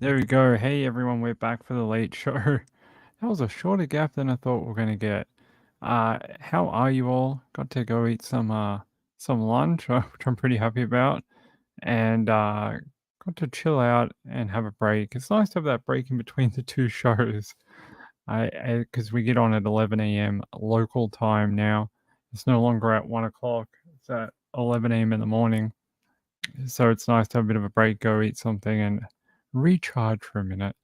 There we go. Hey everyone, we're back for the late show. That was a shorter gap than I thought we were gonna get. How are you all? Got to go eat some lunch, which I'm pretty happy about, and got to chill out and have a break. It's nice to have that break in between the two shows. Because we get on at 11 a.m. local time now. It's no longer at 1 o'clock. It's at 11 a.m. in the morning. So it's nice to have a bit of a break, go eat something, and recharge for a minute.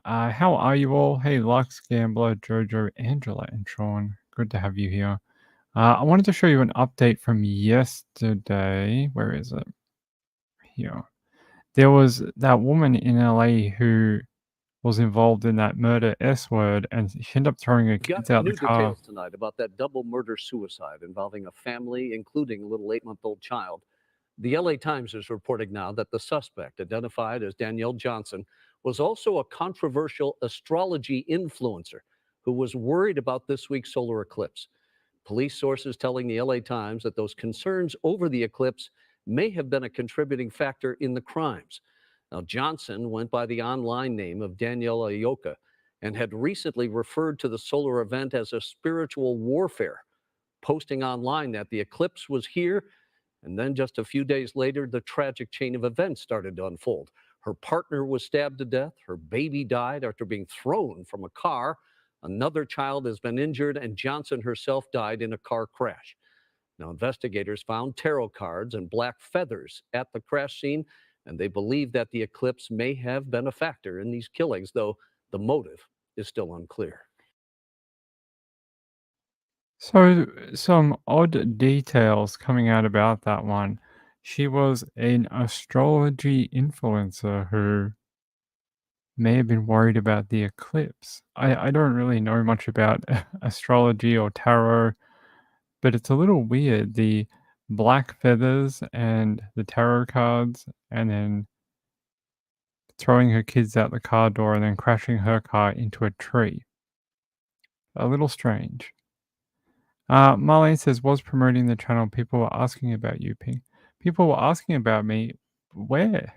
How are you all? Hey, Lux, Gambler, Jojo, Angela, and Sean. Good to have you here. I wanted to show you an update from yesterday. Where is it? Here. There was that woman in LA who was involved in that murder S word, and she ended up throwing her We've got kids out the new car. details tonight about that double murder suicide involving a family, including a little 8-month-old child. The LA Times is reporting now that the suspect, identified as Danielle Johnson, was also a controversial astrology influencer who was worried about this week's solar eclipse. Police sources telling the LA Times that those concerns over the eclipse may have been a contributing factor in the crimes. Now, Johnson went by the online name of Danielle Ayoka and had recently referred to the solar event as a spiritual warfare, posting online that the eclipse was here. And then just a few days later, the tragic chain of events started to unfold. Her partner was stabbed to death. Her baby died after being thrown from a car. Another child has been injured, and Johnson herself died in a car crash. Now, investigators found tarot cards and black feathers at the crash scene, and they believe that the eclipse may have been a factor in these killings, though the motive is still unclear. So, some odd details coming out about that one. She was an astrology influencer who may have been worried about the eclipse. I don't really know much about astrology or tarot, but it's a little weird. The black feathers and the tarot cards, and then throwing her kids out the car door and then crashing her car into a tree. A little strange. Marlene says, was promoting the channel. People were asking about you, Ping. People were asking about me. Where?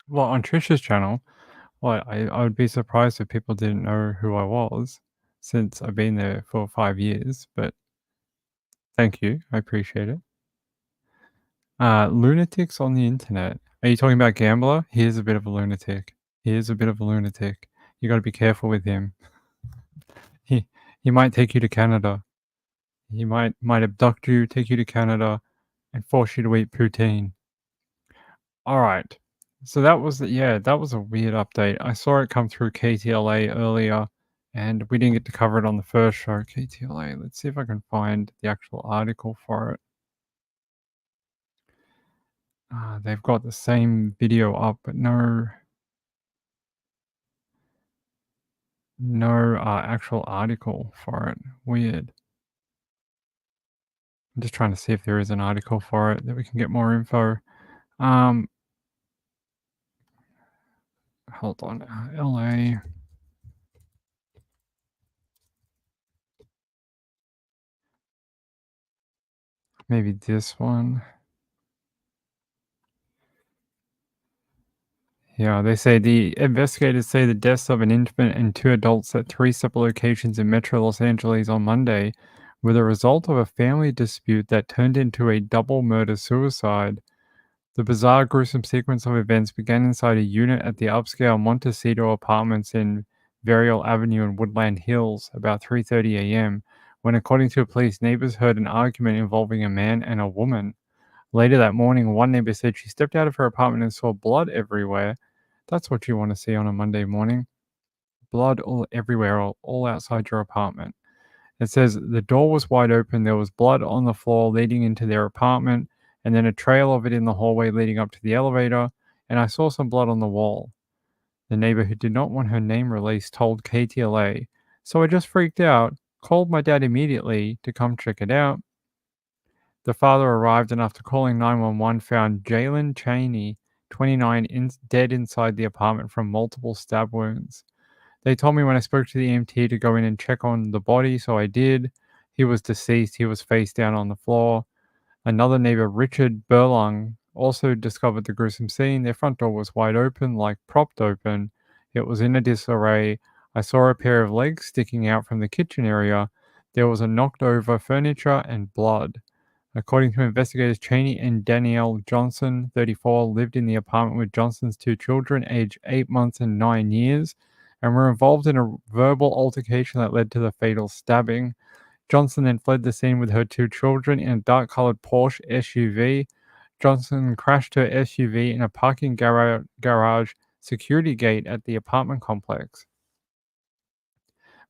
Well, on Trisha's channel. Well, I would be surprised if people didn't know who I was since I've been there for 5 years, but thank you. I appreciate it. Lunatics on the internet. Are you talking about Gambler? He is a bit of a lunatic. He is a bit of a lunatic. You gotta be careful with him. He he might take you to Canada. He might abduct you, take you to Canada, and force you to eat poutine. Alright. So that was that was a weird update. I saw it come through KTLA earlier, and we didn't get to cover it on the first show. KTLA, let's see if I can find the actual article for it. They've got the same video up, but no actual article for it. Weird. I'm just trying to see if there is an article for it that we can get more info. Um, hold on. LA. Maybe this one. Yeah, they say the investigators say the deaths of an infant and two adults at three separate locations in Metro Los Angeles on Monday were the result of a family dispute that turned into a double murder suicide. The bizarre, gruesome sequence of events began inside a unit at the upscale Montecito Apartments in Varial Avenue in Woodland Hills about 3:30 a.m., when, according to police, neighbors heard an argument involving a man and a woman. Later that morning, one neighbor said she stepped out of her apartment and saw blood everywhere. That's what you want to see on a Monday morning. Blood all everywhere, all outside your apartment. It says the door was wide open. There was blood on the floor leading into their apartment, and then a trail of it in the hallway leading up to the elevator. And I saw some blood on the wall. The neighbor who did not want her name released told KTLA. So I just freaked out, called my dad immediately to come check it out. The father arrived and after calling 911 found Jalen Cheney, 29, dead inside the apartment from multiple stab wounds. They told me when I spoke to the EMT to go in and check on the body, so I did. He was deceased. He was face down on the floor. Another neighbor, Richard Burlong, also discovered the gruesome scene. Their front door was wide open, like propped open. It was in a disarray. I saw a pair of legs sticking out from the kitchen area. There was a knocked over furniture and blood. According to investigators, Cheney and Danielle Johnson, 34, lived in the apartment with Johnson's two children, aged 8 months and 9 years, and were involved in a verbal altercation that led to the fatal stabbing. Johnson then fled the scene with her two children in a dark colored Porsche SUV. Johnson crashed her SUV in a parking garage security gate at the apartment complex.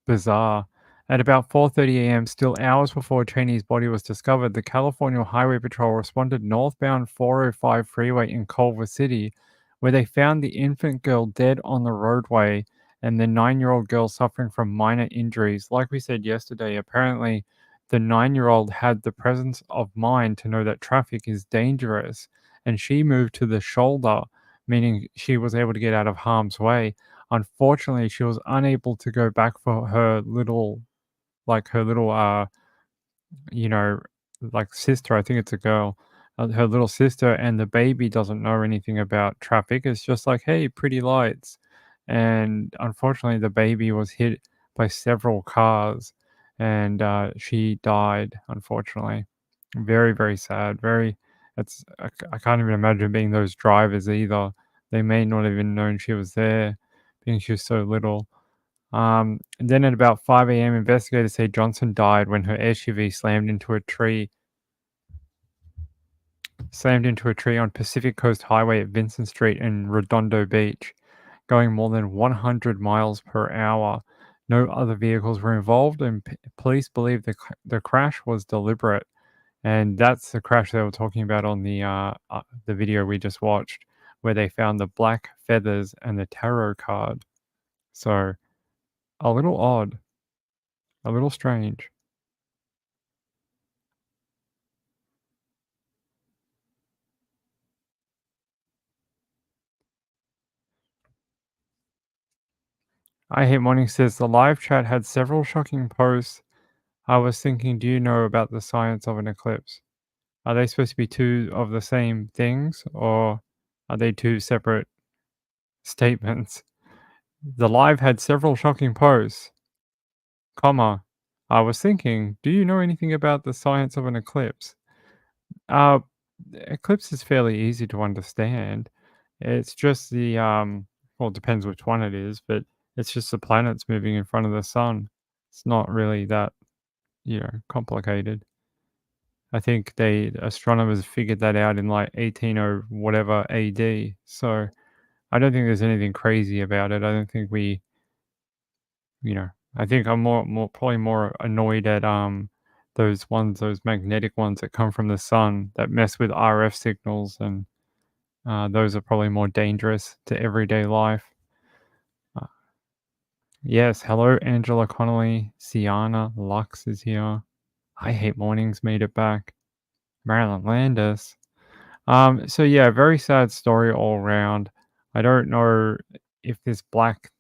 Bizarre. At about 4:30 a.m., still hours before Cheney's body was discovered, the California Highway Patrol responded northbound 405 freeway in Culver City, where they found the infant girl dead on the roadway and the 9-year-old girl suffering from minor injuries. Like we said yesterday, apparently the 9-year-old had the presence of mind to know that traffic is dangerous, and she moved to the shoulder, meaning she was able to get out of harm's way. Unfortunately, she was unable to go back for her little, you know, like sister. I think it's a girl. Her little sister, and the baby doesn't know anything about traffic. It's just like, hey, pretty lights. And unfortunately, the baby was hit by several cars, and she died, unfortunately. Very, very sad. Very, I can't even imagine being those drivers either. They may not have even known she was there, being she was so little. And then at about 5 a.m., investigators say Johnson died when her SUV slammed into a tree on Pacific Coast Highway at Vincent Street in Redondo Beach, going more than 100 miles per hour. No other vehicles were involved, and police believe the crash was deliberate. And that's the crash they were talking about on the video we just watched, where they found the black feathers and the tarot card. So a little odd, a little strange. I Hate Morning says the live chat had several shocking posts. I was thinking, do you know about the science of an eclipse? Are they supposed to be two of the same things, or are they two separate statements? The live had several shocking posts, comma. I was thinking, do you know anything about the science of an eclipse? Uh, eclipse is fairly easy to understand. It's just well, it depends which one it is, but it's just the planets moving in front of the sun. It's not really that, complicated. I think astronomers figured that out in like 18 or whatever AD. So I don't think there's anything crazy about it. I don't think I think I'm probably more annoyed at those magnetic ones that come from the sun that mess with RF signals, and those are probably more dangerous to everyday life. Uh, yes, hello Angela Connolly, Sienna Lux is here. I Hate Mornings made it back. Marilyn Landis. So yeah, very sad story all around. I don't know if this black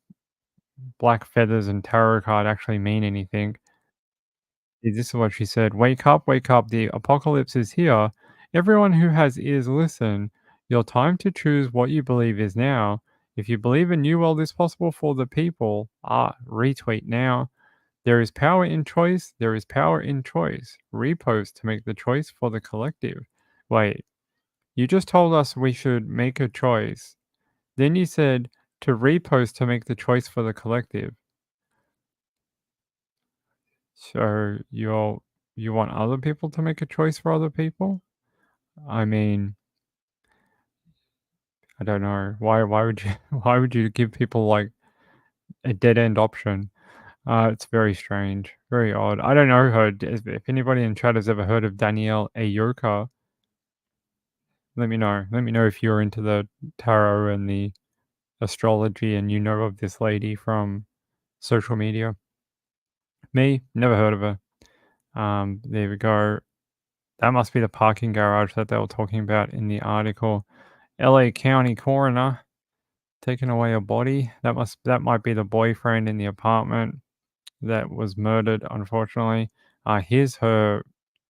feathers and tarot card actually mean anything. This is what she said. Wake up, the apocalypse is here. Everyone who has ears listen. Your time to choose what you believe is now. If you believe a new world is possible for the people, retweet now. There is power in choice. There is power in choice. Repost to make the choice for the collective. Wait, you just told us we should make a choice. Then you said to repost to make the choice for the collective. So you want other people to make a choice for other people? I mean, I don't know. Why would you why would you give people like a dead end option? It's very strange, very odd. I don't know her. If anybody in chat has ever heard of Danielle Ayoka, let me know. Let me know if you're into the tarot and the astrology and you know of this lady from social media. Me, never heard of her. There we go. That must be the parking garage that they were talking about in the article. LA County coroner taking away a body. That might be the boyfriend in the apartment that was murdered, unfortunately. Here's her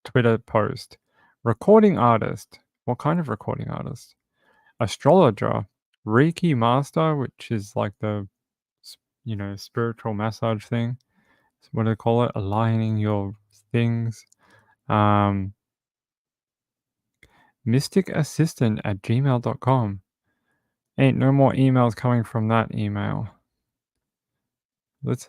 Twitter post. Recording artist What kind of recording artist? Astrologer, Reiki master, which is like the spiritual massage thing. What do they call it? Aligning your things. Um, Mystic Assistant at gmail.com. Ain't no more emails coming from that email. Let's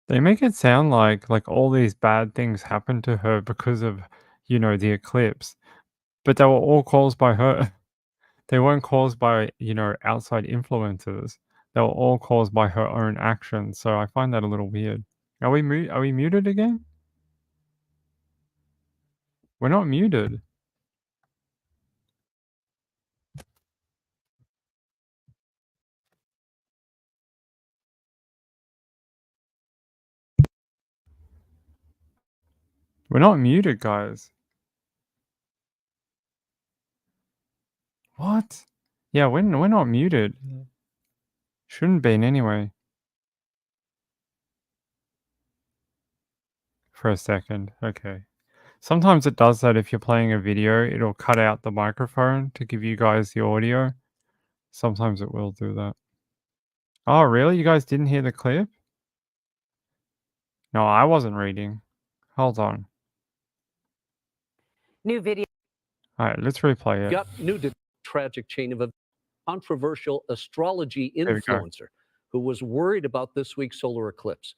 They make it sound like all these bad things happened to her because of, the eclipse, but they were all caused by her. They weren't caused by, outside influences. They were all caused by her own actions, so I find that a little weird. Are we muted again? We're not muted. We're not muted, guys. What? Yeah, we're not muted. Shouldn't been anyway. For a second. Okay. Sometimes it does that if you're playing a video, it'll cut out the microphone to give you guys the audio. Sometimes it will do that. Oh, really? You guys didn't hear the clip? No, I wasn't reading. Hold on. New video. All right, let's replay it. Got new to tragic chain of a controversial astrology There we go. influencer who was worried about this week's solar eclipse.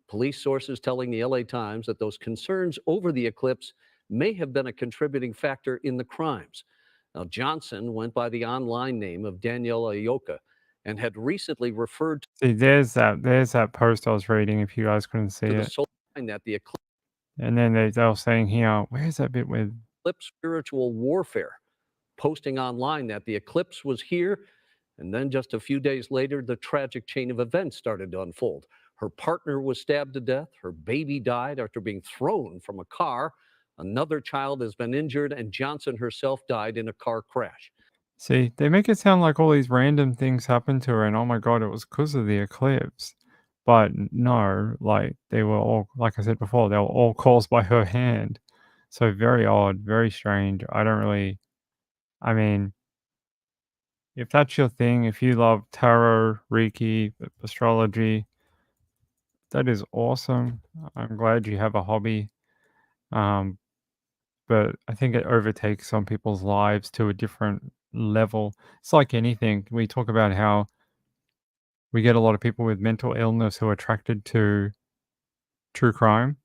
Police sources telling the LA Times that those concerns over the eclipse may have been a contributing factor in the crimes. Now, Johnson went by the online name of Danielle Ayoka and had recently referred See, there's that post I was reading if you guys couldn't see to the it. solar sign that the And then they were saying here, where's that bit with eclipse spiritual warfare, posting online that the eclipse was here. And then just a few days later, the tragic chain of events started to unfold. Her partner was stabbed to death. Her baby died after being thrown from a car. Another child has been injured, and Johnson herself died in a car crash. See, they make it sound like all these random things happened to her and oh my god, it was because of the eclipse. But no, like they were all like I said before, they were all caused by her hand. So very odd, very strange. I mean, if that's your thing, if you love tarot, Reiki, astrology, that is awesome. I'm glad you have a hobby. Um, but I think it overtakes some people's lives to a different level. It's like anything. We talk about how we get a lot of people with mental illness who are attracted to true crime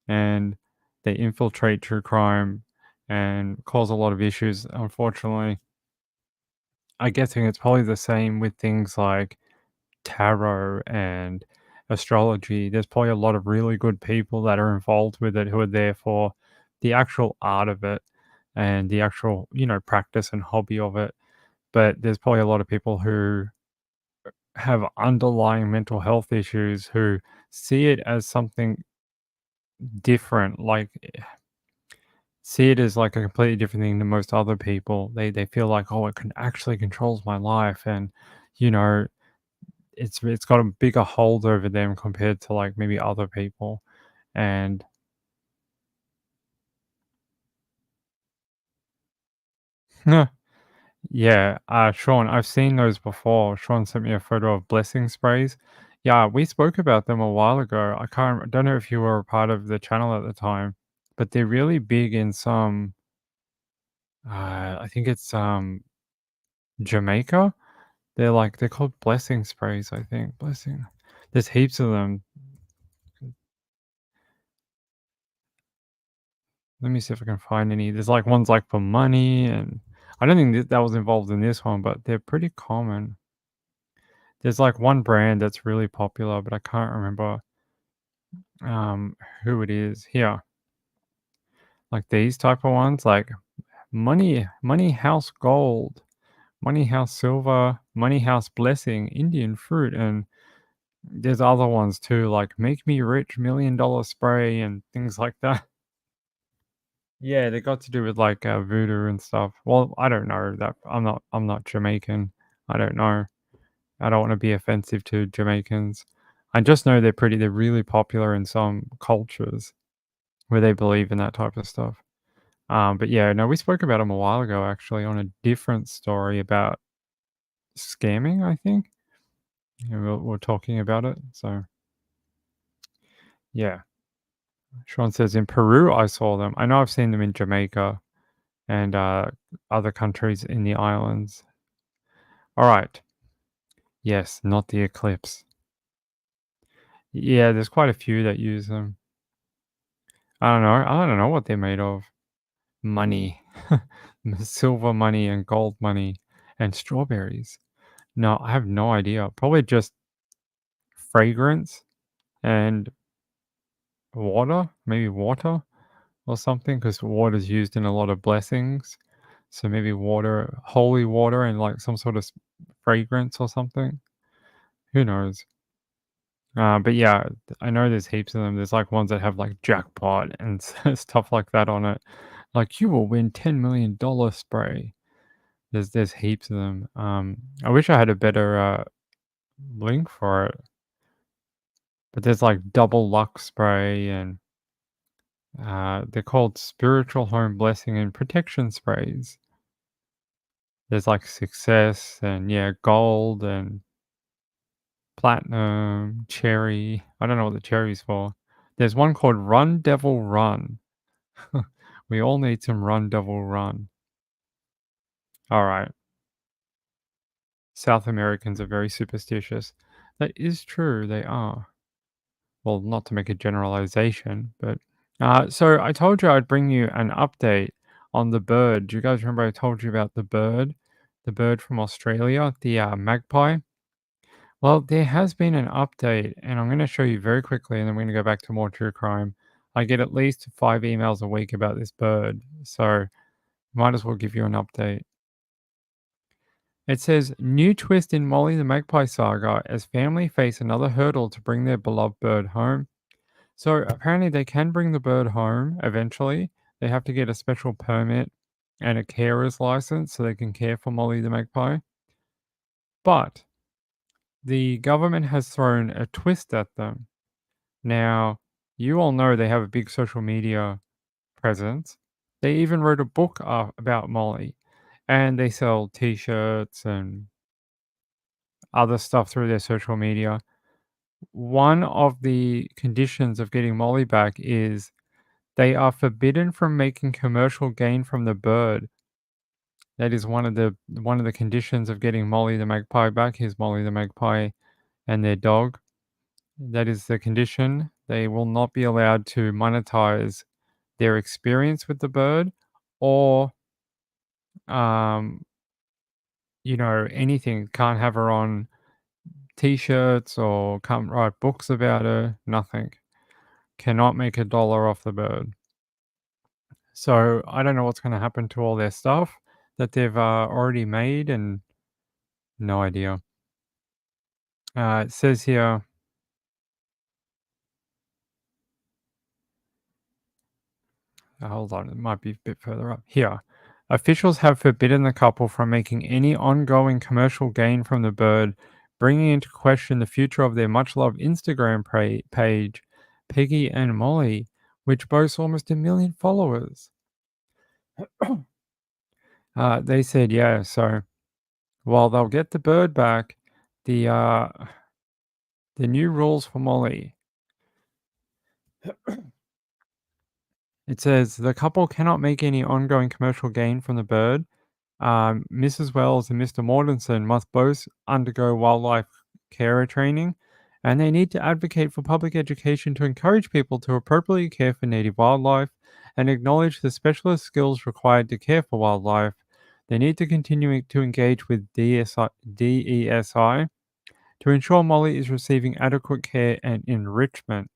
and they infiltrate true crime and cause a lot of issues, unfortunately. I guessing it's probably the same with things like tarot and astrology. There's probably a lot of really good people that are involved with it who are there for the actual art of it and the actual, practice and hobby of it. But there's probably a lot of people who have underlying mental health issues who see it as something different, like see it as like a completely different thing than most other people. They feel like, oh, it can actually controls my life, and you know, it's got a bigger hold over them compared to like maybe other people, and yeah, Sean, I've seen those before. Sean sent me a photo of blessing sprays. Yeah, we spoke about them a while ago. I don't know if you were a part of the channel at the time, but they're really big in some. I think it's Jamaica. They're called blessing sprays. I think blessing. There's heaps of them. Let me see if I can find any. There's like ones like for money, and I don't think that was involved in this one, but they're pretty common. There's like one brand that's really popular, but I can't remember um who it is. Here, like these type of ones, like money house gold, money house silver, money house blessing, Indian fruit, and there's other ones too, like make me rich, $1 million spray, and things like that. Yeah, they got to do with like voodoo and stuff. Well, I don't know that. I'm not Jamaican. I don't know. I don't want to be offensive to Jamaicans. I just know they're really popular in some cultures where they believe in that type of stuff. But yeah, no, we spoke about them a while ago actually on a different story about scamming, I think. And we're talking about it. So yeah. Sean says in Peru I saw them. I know I've seen them in Jamaica and other countries in the islands. All right. Yes, not the eclipse. Yeah, there's quite a few that use them. I don't know. I don't know what they're made of. Money, silver money and gold money and strawberries. No, I have no idea. Probably just fragrance and water, maybe water or something, because water is used in a lot of blessings. So maybe water, holy water, and like some sort of fragrance or something. Who knows? But yeah, I know there's heaps of them. There's like ones that have like jackpot and stuff like that on it. Like you will win $10 million spray. There's heaps of them. I wish I had a better link for it, but there's like double luck spray and they're called spiritual home blessing and protection sprays. There's like success and yeah, gold and platinum, cherry. I don't know what the cherry's for. There's one called Run Devil Run. We all need some Run Devil Run. All right. South Americans are very superstitious. That is true. They are. Well, not to make a generalization, but so I told you I'd bring you an update on the bird. Do you guys remember I told you about the bird from Australia, the magpie? Well, there has been an update, and I'm going to show you very quickly, and then we're going to go back to more true crime. I get at least 5 emails a week about this bird, so might as well give you an update. It says, new twist in Molly the Magpie saga as family face another hurdle to bring their beloved bird home. So apparently they can bring the bird home eventually. They have to get a special permit and a carer's license so they can care for Molly the Magpie. But the government has thrown a twist at them. Now, you all know they have a big social media presence. They even wrote a book about Molly and they sell t-shirts and other stuff through their social media. One of the conditions of getting Molly back is they are forbidden from making commercial gain from the bird. That is one of the conditions of getting Molly the magpie back. Here's Molly the magpie and their dog. That is the condition. They will not be allowed to monetize their experience with the bird or um, anything. Can't have her on t-shirts or can't write books about her. Nothing. Cannot make a dollar off the bird. So I don't know what's going to happen to all their stuff that they've already made, and no idea. It says here, hold on, it might be a bit further up here. Officials have forbidden the couple from making any ongoing commercial gain from the bird, bringing into question the future of their much loved Instagram page, Peggy and Molly, which boasts almost 1 million followers. They said, yeah, so while they'll get the bird back, the new rules for Molly. It says the couple cannot make any ongoing commercial gain from the bird. Mrs. Wells and Mr. Mortensen must both undergo wildlife carer training, and they need to advocate for public education to encourage people to appropriately care for native wildlife and acknowledge the specialist skills required to care for wildlife. They need to continue to engage with DESI to ensure Molly is receiving adequate care and enrichment.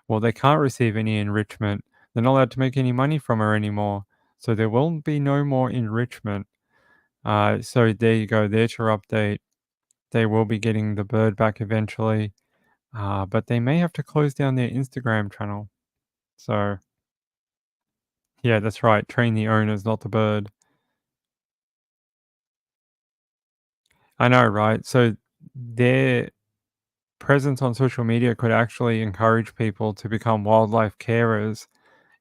Well, they can't receive any enrichment. They're not allowed to make any money from her anymore. So there will be no more enrichment. So there you go. There's your update. They will be getting the bird back eventually. But they may have to close down their Instagram channel. So, yeah, that's right. Train the owners, not the bird. I know, right? So their presence on social media could actually encourage people to become wildlife carers.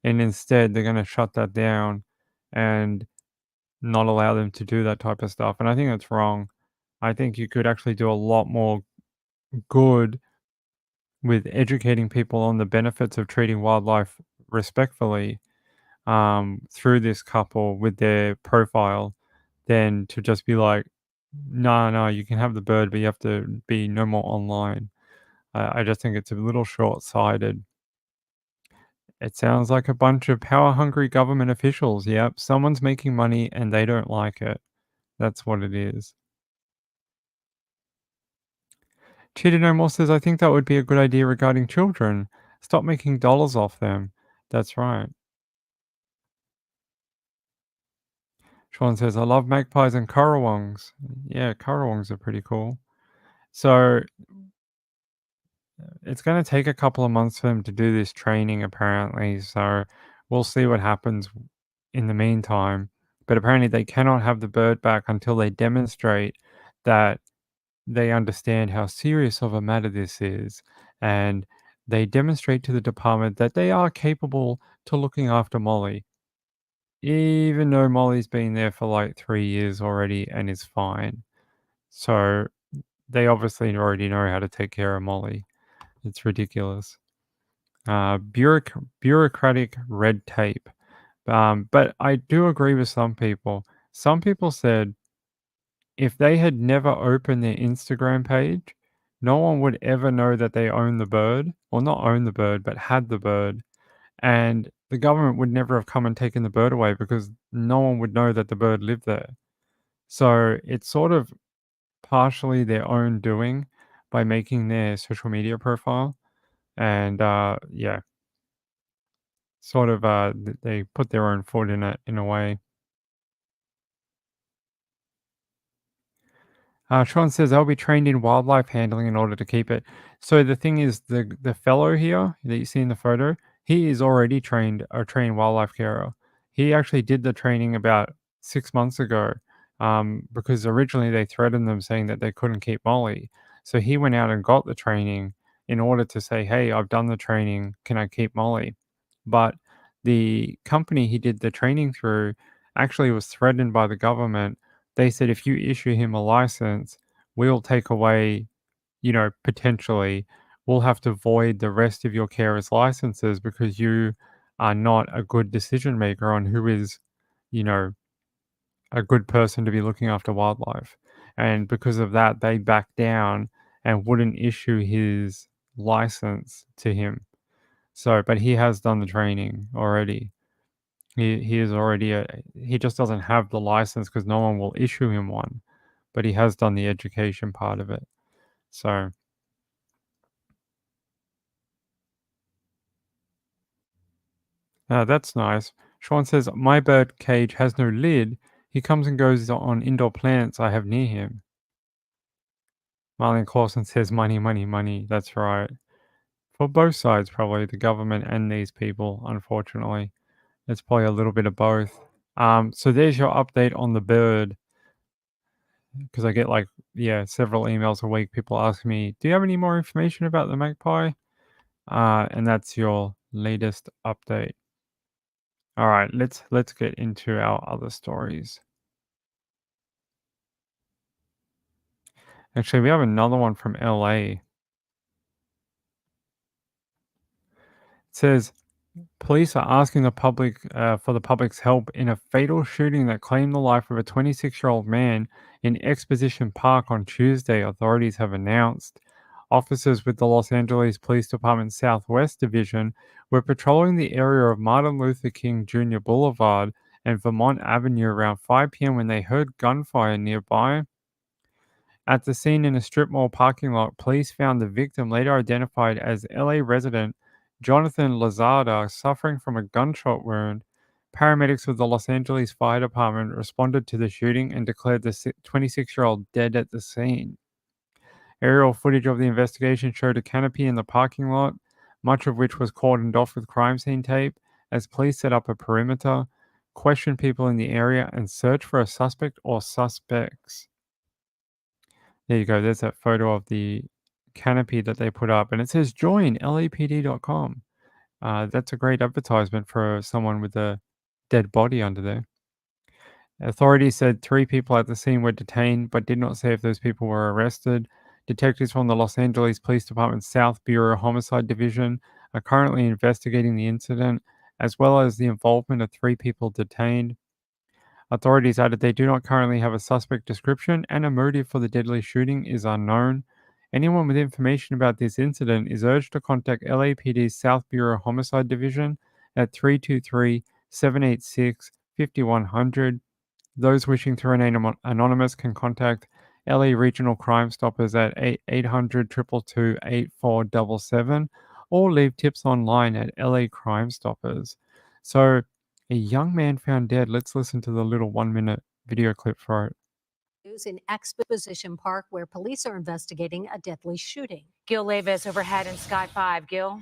And instead, they're going to shut that down and not allow them to do that type of stuff. And I think that's wrong. I think you could actually do a lot more good with educating people on the benefits of treating wildlife respectfully through this couple with their profile than to just be like, no, no, you can have the bird, but you have to be no more online. I just think it's a little short sighted. It sounds like a bunch of power hungry government officials. Yep, someone's making money and they don't like it. That's what it is. Cheetah No More says, I think that would be a good idea regarding children. Stop making dollars off them. That's right. Sean says, I love magpies and currawongs. Yeah, currawongs are pretty cool. So it's going to take a couple of months for them to do this training, apparently. So we'll see what happens in the meantime. But apparently, they cannot have the bird back until they demonstrate that they understand how serious of a matter this is. And they demonstrate to the department that they are capable to looking after Molly, even though Molly's been there for like 3 years already and is fine. So they obviously already know how to take care of Molly. It's ridiculous. Bureaucratic red tape. But I do agree with some people. Some people said if they had never opened their Instagram page, no one would ever know that they own the bird, or not own the bird, but had the bird. And the government would never have come and taken the bird away because no one would know that the bird lived there. So it's sort of partially their own doing by making their social media profile. And yeah, sort of they put their own foot in it in a way. Sean says they'll be trained in wildlife handling in order to keep it. So the thing is, the fellow here that you see in the photo, he is already a trained wildlife carer. He actually did the training about 6 months ago, because originally they threatened them saying that they couldn't keep Molly. So he went out and got the training in order to say, "Hey, I've done the training. Can I keep Molly?" But the company he did the training through actually was threatened by the government. They said if you issue him a license, we'll take away, potentially, we'll have to void the rest of your carers' licenses because you are not a good decision maker on who is, you know, a good person to be looking after wildlife. And because of that, they backed down and wouldn't issue his license to him. So, but he has done the training already. He is already he just doesn't have the license because no one will issue him one, but he has done the education part of it. So, that's nice. Sean says, "My bird cage has no lid. He comes and goes on indoor plants I have near him." Marlene Clausen says, "Money, money, money." That's right. For both sides, probably the government and these people, unfortunately. It's probably a little bit of both. So there's your update on the bird. Because I get like, yeah, several emails a week. People ask me, "Do you have any more information about the magpie?" And that's your latest update. All right, let's get into our other stories. Actually, we have another one from LA. It says police are asking the public for the public's help in a fatal shooting that claimed the life of a 26-year-old man in Exposition Park on Tuesday, authorities have announced. Officers with the Los Angeles Police Department Southwest Division were patrolling the area of Martin Luther King Jr. Boulevard and Vermont Avenue around 5 p.m. when they heard gunfire nearby. At the scene in a strip mall parking lot, police found the victim, later identified as LA resident Jonathan Lazada, suffering from a gunshot wound. Paramedics with the Los Angeles Fire Department responded to the shooting and declared the 26-year-old dead at the scene. Aerial footage of the investigation showed a canopy in the parking lot, much of which was cordoned off with crime scene tape, as police set up a perimeter, questioned people in the area, and searched for a suspect or suspects. There you go. There's that photo of the canopy that they put up, and it says join lapd.com. That's a great advertisement for someone with a dead body under there. Authorities said 3 people at the scene were detained, but did not say if those people were arrested. Detectives from the Los Angeles Police Department's South Bureau Homicide Division are currently investigating the incident, as well as the involvement of 3 people detained. Authorities added they do not currently have a suspect description and a motive for the deadly shooting is unknown. Anyone with information about this incident is urged to contact LAPD's South Bureau Homicide Division at 323 786 5100. Those wishing to remain anonymous can contact LA Regional Crime Stoppers at 800 222 8477 or leave tips online at LA Crime Stoppers. So, a young man found dead. Let's listen to the little 1-minute video clip for it. News in Exposition Park, where police are investigating a deadly shooting. Gil Levis overhead in Sky 5. Gil?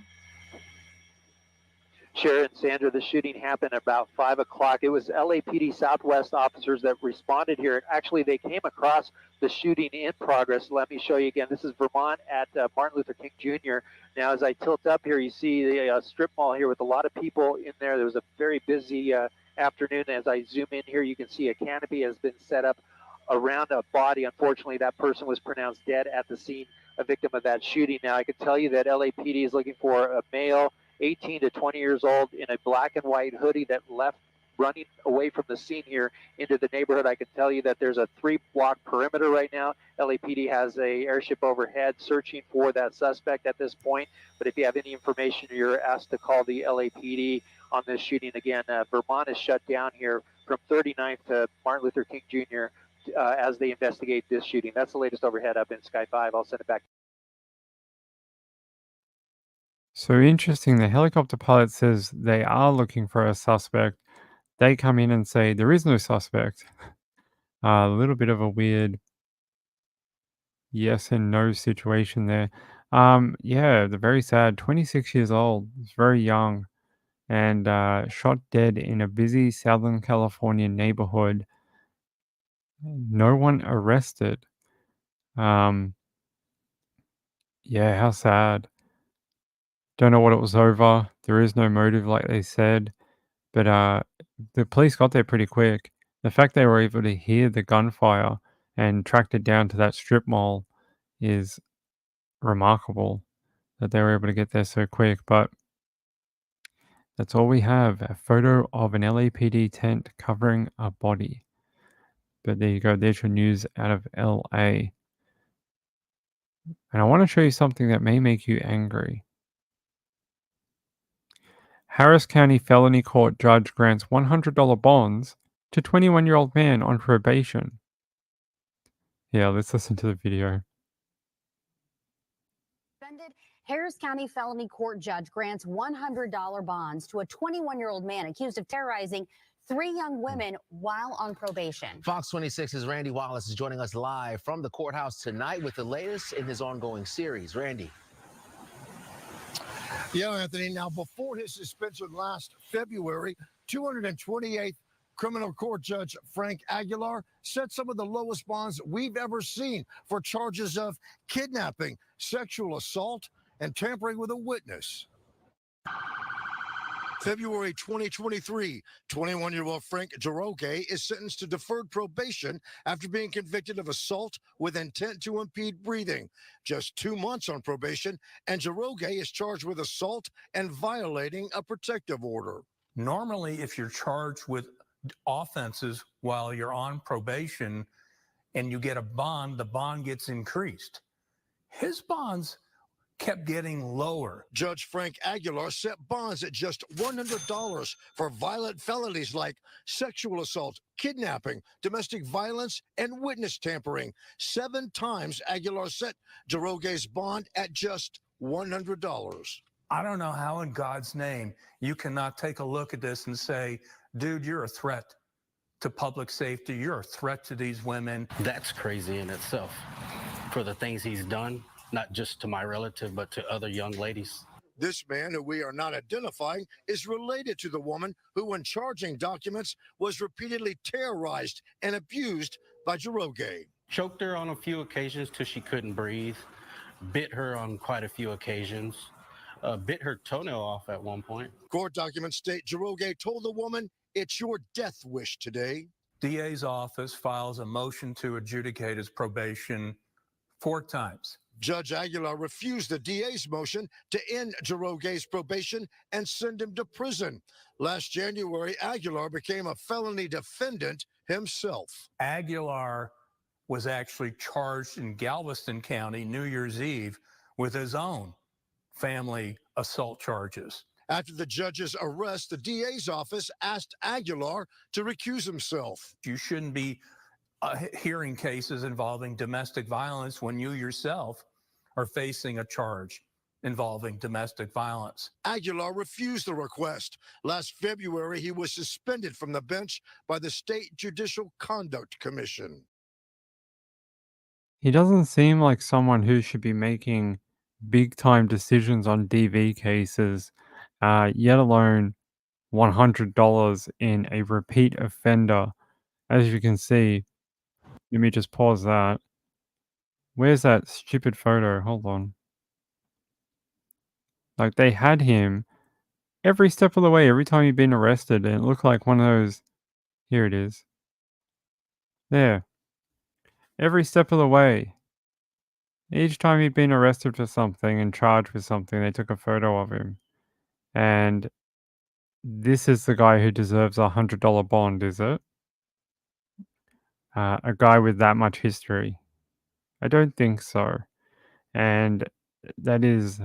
Sharon, Sandra, the shooting happened about 5 o'clock. It was LAPD Southwest officers that responded here. Actually, they came across the shooting in progress. Let me show you again. This is Vermont at Martin Luther King Jr. Now, as I tilt up here, you see the strip mall here with a lot of people in there. There was a very busy afternoon. As I zoom in here, you can see a canopy has been set up around a body. Unfortunately, that person was pronounced dead at the scene, a victim of that shooting. Now, I can tell you that LAPD is looking for a male 18 to 20 years old in a black and white hoodie that left running away from the scene here into the neighborhood. I can tell you that there's a 3-block perimeter right now. LAPD has a airship overhead searching for that suspect at this point. But if you have any information, you're asked to call the LAPD on this shooting. Again, Vermont is shut down here from 39th to Martin Luther King Jr. As they investigate this shooting. That's the latest overhead up in Sky 5. I'll send it back. So interesting. The helicopter pilot says they are looking for a suspect. They come in and say there is no suspect. A little bit of a weird yes and no situation there. Yeah, they're very sad. 26 years old. He's very young and shot dead in a busy Southern California neighborhood. No one arrested. Um, yeah, how sad. Don't know what it was over. There is no motive, like they said. But the police got there pretty quick. The fact they were able to hear the gunfire and tracked it down to that strip mall is remarkable that they were able to get there so quick. But that's all we have, a photo of an LAPD tent covering a body. But there you go, there's your news out of LA. And I want to show you something that may make you angry. Harris County Felony Court judge grants $100 bonds to 21-year-old man on probation. Yeah, let's listen to the video. Harris County Felony Court judge grants $100 bonds to a 21-year-old man accused of terrorizing 3 young women while on probation. Fox 26's Randy Wallace is joining us live from the courthouse tonight with the latest in his ongoing series. Randy. Yeah, Anthony. Now, before his suspension last February, 228th Criminal Court Judge Frank Aguilar set some of the lowest bonds we've ever seen for charges of kidnapping, sexual assault, and tampering with a witness. February 2023, 21-year-old Frank Jaroge is sentenced to deferred probation after being convicted of assault with intent to impede breathing. Just 2 months on probation, and Jaroge is charged with assault and violating a protective order. Normally, if you're charged with offenses while you're on probation and you get a bond, the bond gets increased. His bonds kept getting lower. Judge Frank Aguilar set bonds at just $100 for violent felonies like sexual assault, kidnapping, domestic violence, and witness tampering. 7 times Aguilar set Jaroge's bond at just $100. I don't know how in God's name you cannot take a look at this and say, dude, you're a threat to public safety. You're a threat to these women. That's crazy in itself for the things he's done, not just to my relative, but to other young ladies. This man, who we are not identifying, is related to the woman who, when charging documents, was repeatedly terrorized and abused by Jaroge. Choked her on a few occasions till she couldn't breathe, bit her on quite a few occasions, bit her toenail off at one point. Court documents state Jaroge told the woman, "It's your death wish today." DA's office files a motion to adjudicate his probation 4 times. Judge Aguilar refused the DA's motion to end Jaroge's probation and send him to prison. Last January, Aguilar became a felony defendant himself. Aguilar was actually charged in Galveston County New Year's Eve with his own family assault charges. After the judge's arrest, the DA's office asked Aguilar to recuse himself. You shouldn't be hearing cases involving domestic violence when you yourself are facing a charge involving domestic violence. Aguilar refused the request. Last February, he was suspended from the bench by the State Judicial Conduct Commission. He doesn't seem like someone who should be making big time decisions on DV cases, yet alone $100 in a repeat offender. As you can see, let me just pause that. Where's that stupid photo? Hold on. Like, they had him every step of the way, every time he'd been arrested, and it looked like one of those. Here it is. There. Every step of the way. Each time he'd been arrested for something and charged with something, they took a photo of him. And this is the guy who deserves a $100 bond, is it? A guy with that much history? I don't think so. And that is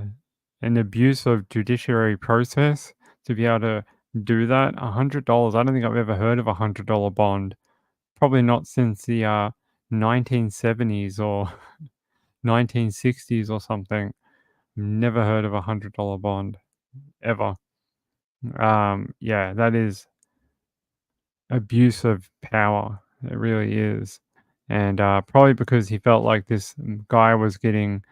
an abuse of judiciary process to be able to do that. $100, I don't think I've ever heard of a $100 bond. Probably not since the 1970s or 1960s or something. Never heard of a $100 bond, ever. Yeah, that is abuse of power. It really is. And probably because he felt like this guy was getting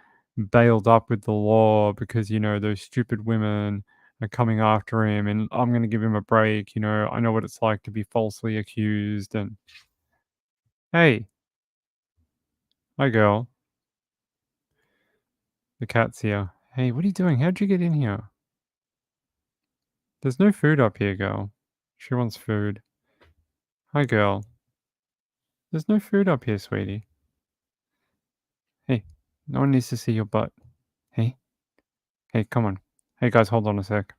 bailed up with the law because, those stupid women are coming after him and I'm going to give him a break. I know what it's like to be falsely accused. And hey, hi girl. The cat's here. Hey, what are you doing? How'd you get in here? There's no food up here, girl. She wants food. Hi, girl. There's no food up here, sweetie. Hey, no one needs to see your butt. Hey? Hey, come on. Hey, guys, hold on a sec.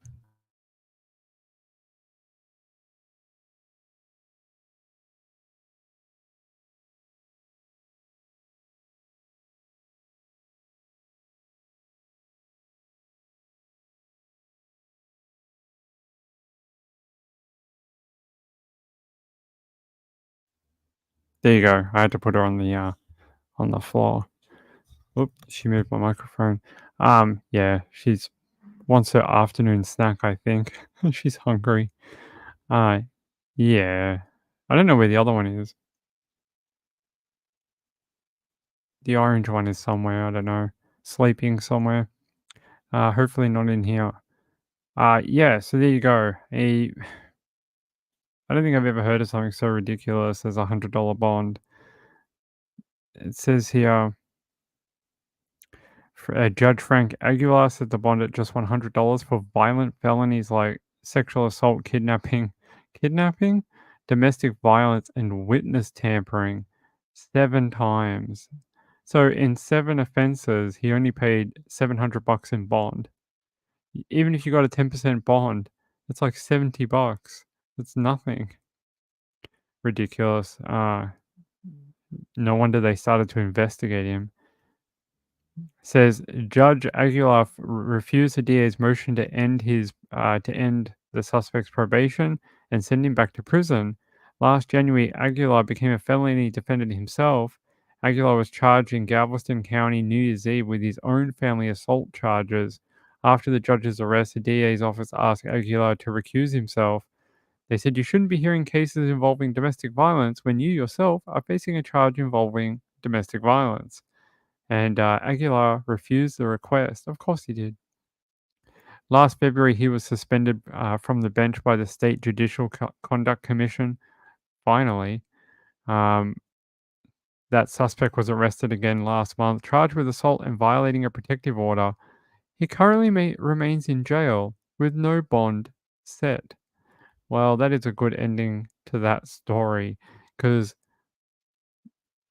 There you go. I had to put her on the floor. Oop, she moved my microphone. Yeah, she's wants her afternoon snack, I think. She's hungry. Yeah. I don't know where the other one is. The orange one is somewhere, I don't know. Sleeping somewhere. Hopefully not in here. Yeah, so there you go. I don't think I've ever heard of something so ridiculous as a $100 bond. It says here, Judge Frank Aguilar set the bond at just $100 for violent felonies like sexual assault, kidnapping, domestic violence, and witness tampering 7 times. So in 7 offenses, he only paid $700 in bond. Even if you got a 10% bond, it's like $70. It's nothing. Ridiculous. No wonder they started to investigate him. says Judge Aguilar refused the DA's motion to end the suspect's probation and send him back to prison. Last January, Aguilar became a felony defendant himself. Aguilar was charged in Galveston County New Year's Eve with his own family assault charges. After the judge's arrest, the DA's office asked Aguilar to recuse himself. They said you shouldn't be hearing cases involving domestic violence when you yourself are facing a charge involving domestic violence. And Aguilar refused the request. Of course he did. Last February, he was suspended from the bench by the State Judicial Conduct Commission. Finally, that suspect was arrested again last month, charged with assault and violating a protective order. He currently remains in jail with no bond set. Well, that is a good ending to that story, because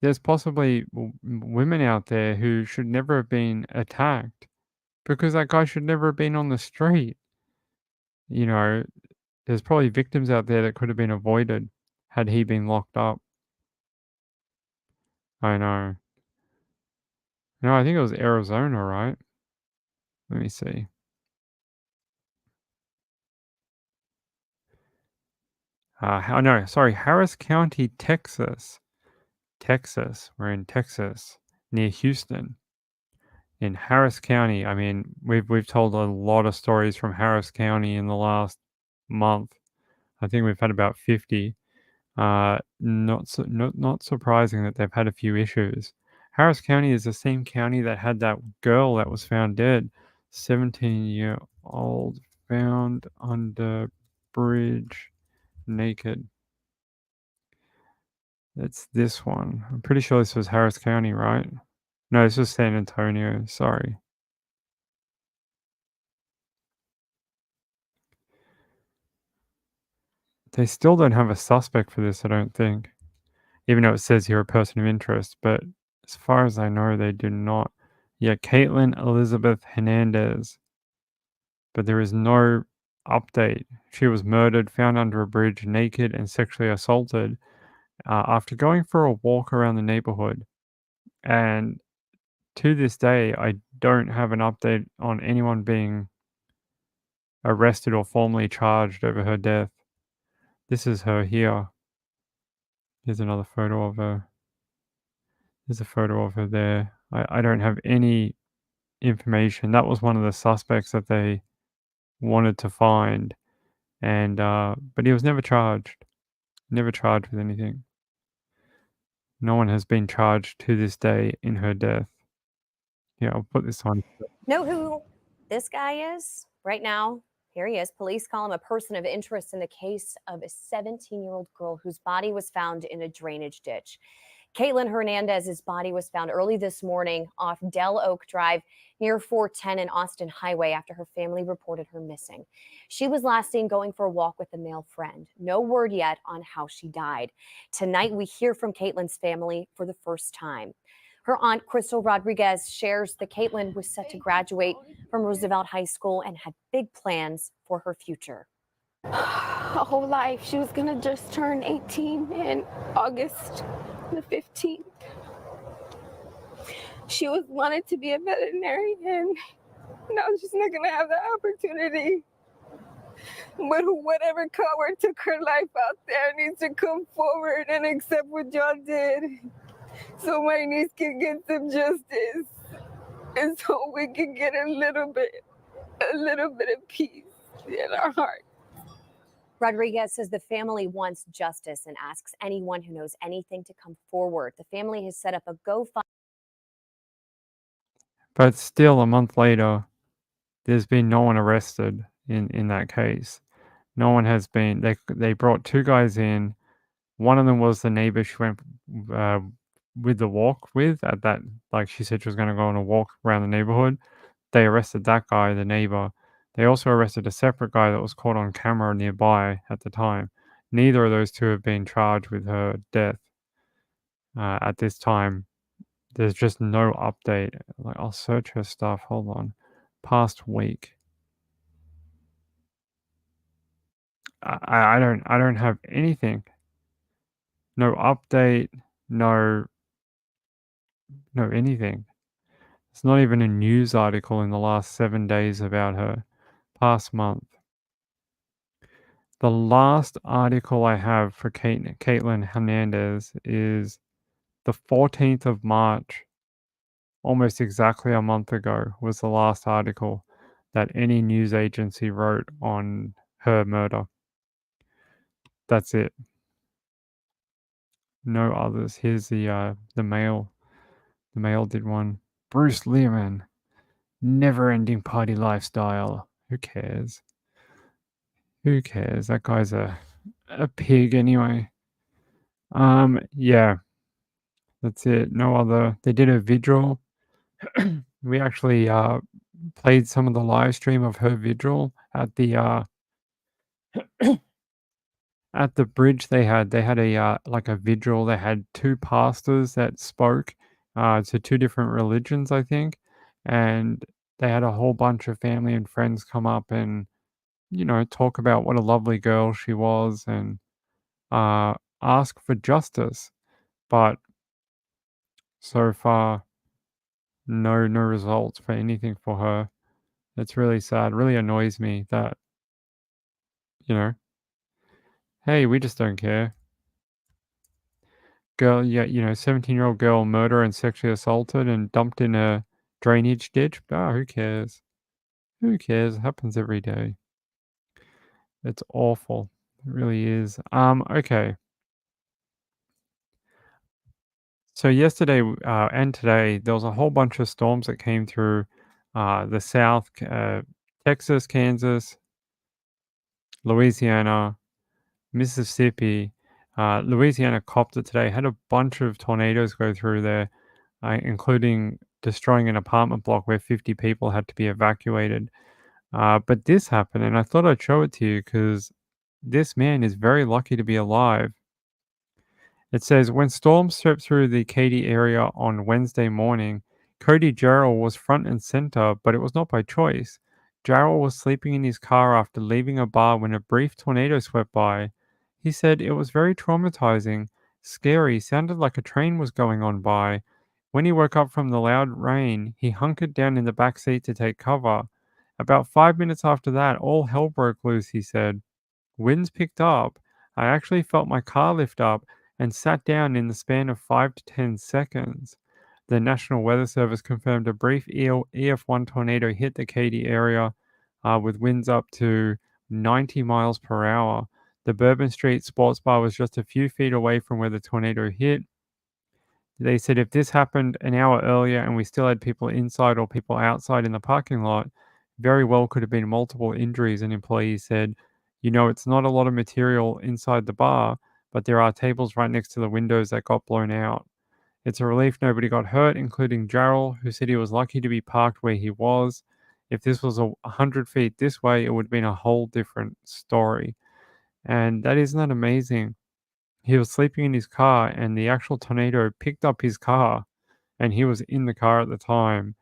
there's possibly women out there who should never have been attacked, because that guy should never have been on the street. You know, there's probably victims out there that could have been avoided had he been locked up. I know. No, I think it was Arizona, right? Let me see. No, sorry, Harris County, Texas. Texas. We're in Texas, near Houston. In Harris County, I mean, we've told a lot of stories from Harris County in the last month. I think we've had about 50. Not surprising that they've had a few issues. Harris County is the same county that had that girl that was found dead, 17-year-old, found under bridge, naked. It's this one. I'm pretty sure this was Harris County, right? No, this was San Antonio. Sorry. They still don't have a suspect for this, I don't think. Even though it says here a person of interest, but as far as I know, they do not. Yeah, Caitlin Elizabeth Hernandez. But there is no update. She was murdered, found under a bridge, naked, and sexually assaulted after going for a walk around the neighborhood. And to this day, I don't have an update on anyone being arrested or formally charged over her death. This is her here. Here's another photo of her. There's a photo of her there. I don't have any information. That was one of the suspects that they wanted to find, and but he was never charged. Never charged with anything. No one has been charged to this day in her death. Yeah, I'll put this on. Know who this guy is? Right now, here he is. Police call him a person of interest in the case of a 17-year-old girl whose body was found in a drainage ditch. Caitlin Hernandez's body was found early this morning off Del Oak Drive near 410 and Austin Highway after her family reported her missing. She was last seen going for a walk with a male friend. No word yet on how she died. Tonight, we hear from Caitlin's family for the first time. Her aunt, Crystal Rodriguez, shares that Caitlin was set to graduate from Roosevelt High School and had big plans for her future. Her whole life, she was gonna just turn 18 in August the 15th. She wanted to be a veterinarian, and I was just not gonna have that opportunity. But whatever coward took her life out there needs to come forward and accept what y'all did, so my niece can get some justice, and so we can get a little bit of peace in our heart. Rodriguez says the family wants justice and asks anyone who knows anything to come forward. The family has set up a GoFundMe. But still, a month later, there's been no one arrested in that case. No one has been. They brought two guys in. One of them was the neighbor she went with the walk with at that. Like she said, she was going to go on a walk around the neighborhood. They arrested that guy, the neighbor. They also arrested a separate guy that was caught on camera nearby at the time. Neither of those two have been charged with her death at this time. There's just no update. Like, I'll search her stuff. Hold on. Past week. I don't have anything. No update. No anything. It's not even a news article in the last 7 days about her. Past month. The last article I have for Caitlin Hernandez is the 14th of March. Almost exactly a month ago was the last article that any news agency wrote on her murder. That's it. No others. Here's the Mail. The Mail did one. Bruce Lehman. Never-ending party lifestyle. Who cares? Who cares? That guy's a pig anyway. Yeah. That's it. No other. They did a vigil. We actually played some of the live stream of her vigil at the at the bridge. They had a like a vigil. They had two pastors that spoke to two different religions, I think, and they had a whole bunch of family and friends come up and talk about what a lovely girl she was and ask for justice. But so far, no results for anything for her. It's really sad. Really annoys me that hey, we just don't care. Girl, yeah, 17-year-old girl murdered and sexually assaulted and dumped in a drainage ditch. Ah, who cares? Who cares? It happens every day. It's awful. It really is. Okay. So yesterday and today, there was a whole bunch of storms that came through the South, Texas, Kansas, Louisiana, Mississippi. Louisiana copped it today. Had a bunch of tornadoes go through there, including destroying an apartment block where 50 people had to be evacuated. But this happened, and I thought I'd show it to you because this man is very lucky to be alive. It says, when storms swept through the Katy area on Wednesday morning, Cody Jarrell was front and center, but it was not by choice. Jarrell was sleeping in his car after leaving a bar when a brief tornado swept by. He said it was very traumatizing, scary, sounded like a train was going on by. When he woke up from the loud rain, he hunkered down in the back seat to take cover. About 5 minutes after that, all hell broke loose, he said. Winds picked up. I actually felt my car lift up and sat down in the span of 5 to 10 seconds. The National Weather Service confirmed a brief EF1 tornado hit the Katy area with winds up to 90 miles per hour. The Bourbon Street Sports Bar was just a few feet away from where the tornado hit. They said if this happened an hour earlier and we still had people inside or people outside in the parking lot, very well could have been multiple injuries. An employee said, it's not a lot of material inside the bar, but there are tables right next to the windows that got blown out. It's a relief nobody got hurt, including Jarrell, who said he was lucky to be parked where he was. If this was 100 feet this way, it would have been a whole different story. And isn't that amazing? He was sleeping in his car, and the actual tornado picked up his car, and he was in the car at the time,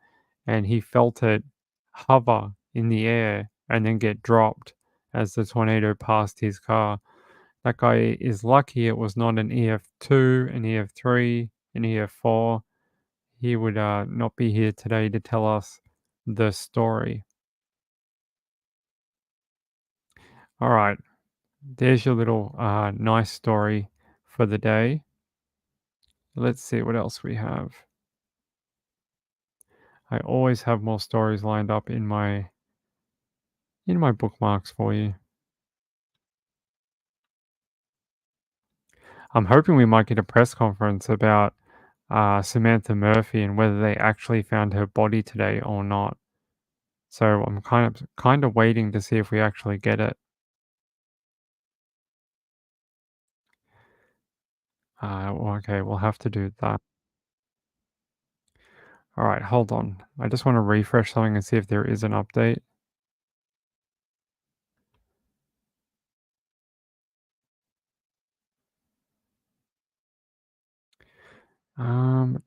and he felt it hover in the air and then get dropped as the tornado passed his car. That guy is lucky it was not an EF2, an EF3, an EF4. He would not be here today to tell us the story. All right, there's your little nice story for the day. Let's see what else we have. I always have more stories lined up in my bookmarks for you. I'm hoping we might get a press conference about Samantha Murphy and whether they actually found her body today or not. So I'm kind of waiting to see if we actually get it. Okay, we'll have to do that. All right, hold on. I just want to refresh something and see if there is an update.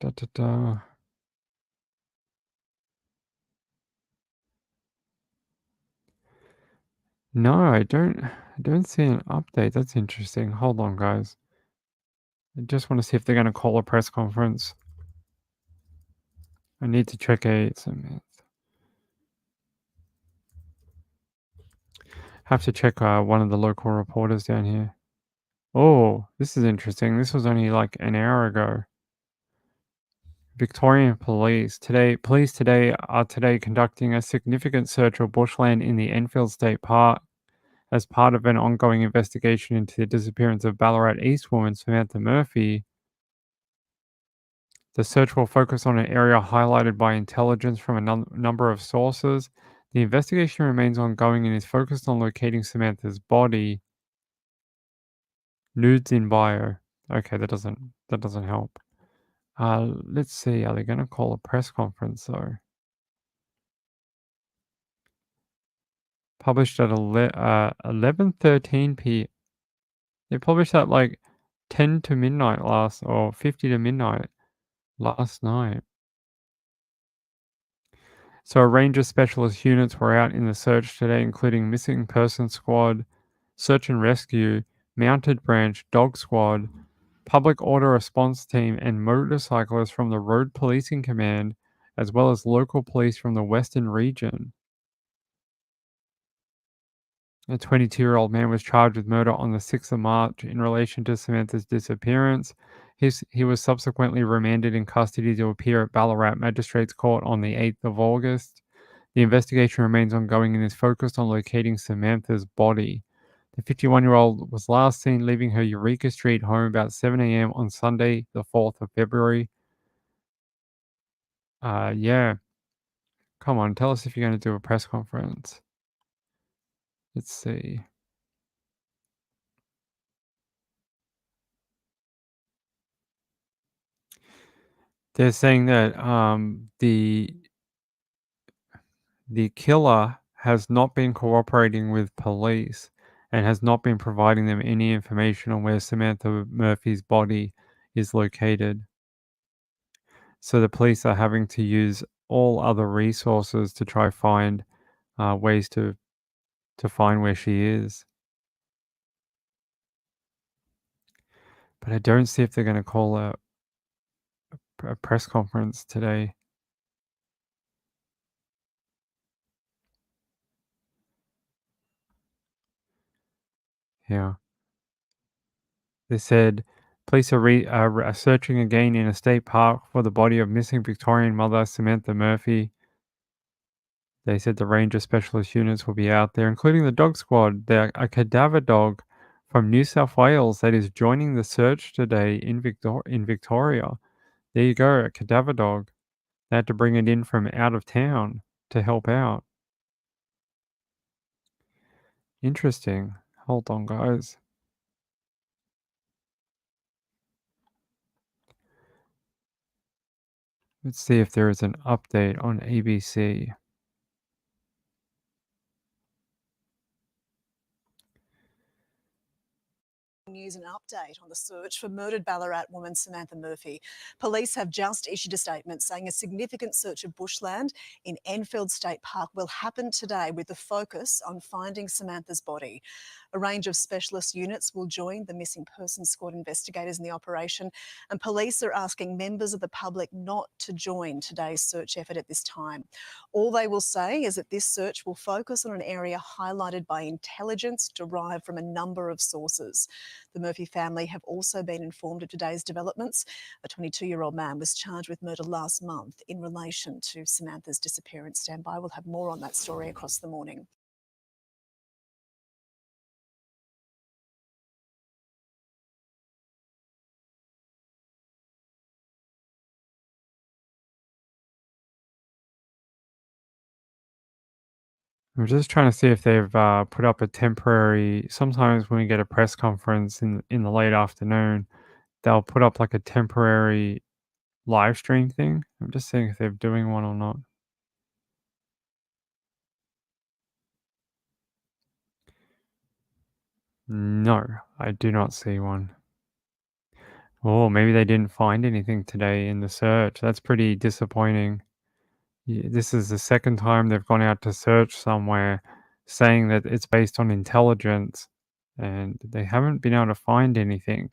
Da, da, da. No, I don't see an update. That's interesting. Hold on, guys. I just want to see if they're going to call a press conference. I need to check Samantha. Have to check one of the local reporters down here. Oh, this is interesting. This was only like an hour ago. Victorian police today are conducting a significant search of bushland in the Enfield State Park as part of an ongoing investigation into the disappearance of Ballarat East woman Samantha Murphy. The search will focus on an area highlighted by intelligence from a number of sources. The investigation remains ongoing and is focused on locating Samantha's body. Nudes in bio. Okay, that doesn't help. Let's see. Are they going to call a press conference though? Published at 11:13 p. They published at like 10 to midnight or 50 to midnight last night. So a range of specialist units were out in the search today, including Missing Person Squad, Search and Rescue, Mounted Branch, Dog Squad, Public Order Response Team, and motorcyclists from the Road Policing Command, as well as local police from the Western region. A 22-year-old man was charged with murder on the 6th of March in relation to Samantha's disappearance. He was subsequently remanded in custody to appear at Ballarat Magistrates Court on the 8th of August. The investigation remains ongoing and is focused on locating Samantha's body. The 51-year-old was last seen leaving her Eureka Street home about 7 a.m. on Sunday, the 4th of February. Yeah. Come on, tell us if you're going to do a press conference. Let's see. They're saying that the killer has not been cooperating with police and has not been providing them any information on where Samantha Murphy's body is located. So the police are having to use all other resources to try find ways to find where she is. But I don't see if they're going to call a press conference today. Yeah. They said police are searching again in a state park for the body of missing Victorian mother Samantha Murphy. They said the Ranger Specialist units will be out there, including the dog squad. They're a cadaver dog from New South Wales that is joining the search today in Victoria. There you go, a cadaver dog. They had to bring it in from out of town to help out. Interesting. Hold on, guys. Let's see if there is an update on ABC. News and update on the search for murdered Ballarat woman Samantha Murphy. Police have just issued a statement saying a significant search of bushland in Enfield State Park will happen today with the focus on finding Samantha's body. A range of specialist units will join the missing persons squad investigators in the operation, and police are asking members of the public not to join today's search effort at this time. All they will say is that this search will focus on an area highlighted by intelligence derived from a number of sources. The Murphy family have also been informed of today's developments. A 22-year-old man was charged with murder last month in relation to Samantha's disappearance. Stand by, we'll have more on that story across the morning. I'm just trying to see if they've put up a temporary. Sometimes when we get a press conference in the late afternoon, they'll put up like a temporary live stream thing. I'm just seeing if they're doing one or not. No, I do not see one. Oh, maybe they didn't find anything today in the search. That's pretty disappointing. This is the second time they've gone out to search somewhere saying that it's based on intelligence, and they haven't been able to find anything.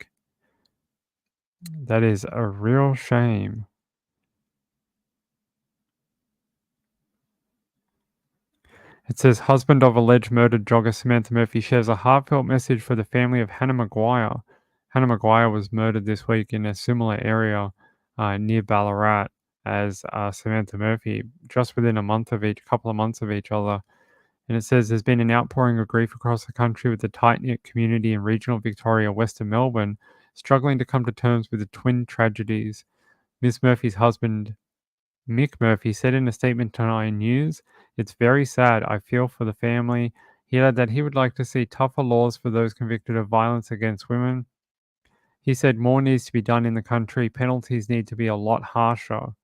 That is a real shame. It says, husband of alleged murdered jogger Samantha Murphy shares a heartfelt message for the family of Hannah Maguire. Hannah Maguire was murdered this week in a similar area near Ballarat as Samantha Murphy, just within couple of months of each other. And it says there's been an outpouring of grief across the country with the tight-knit community in regional Victoria, Western Melbourne, struggling to come to terms with the twin tragedies. Miss Murphy's husband, Mick Murphy, said in a statement to Nine News, "It's very sad. I feel for the family." He added that he would like to see tougher laws for those convicted of violence against women. He said more needs to be done in the country. Penalties need to be a lot harsher.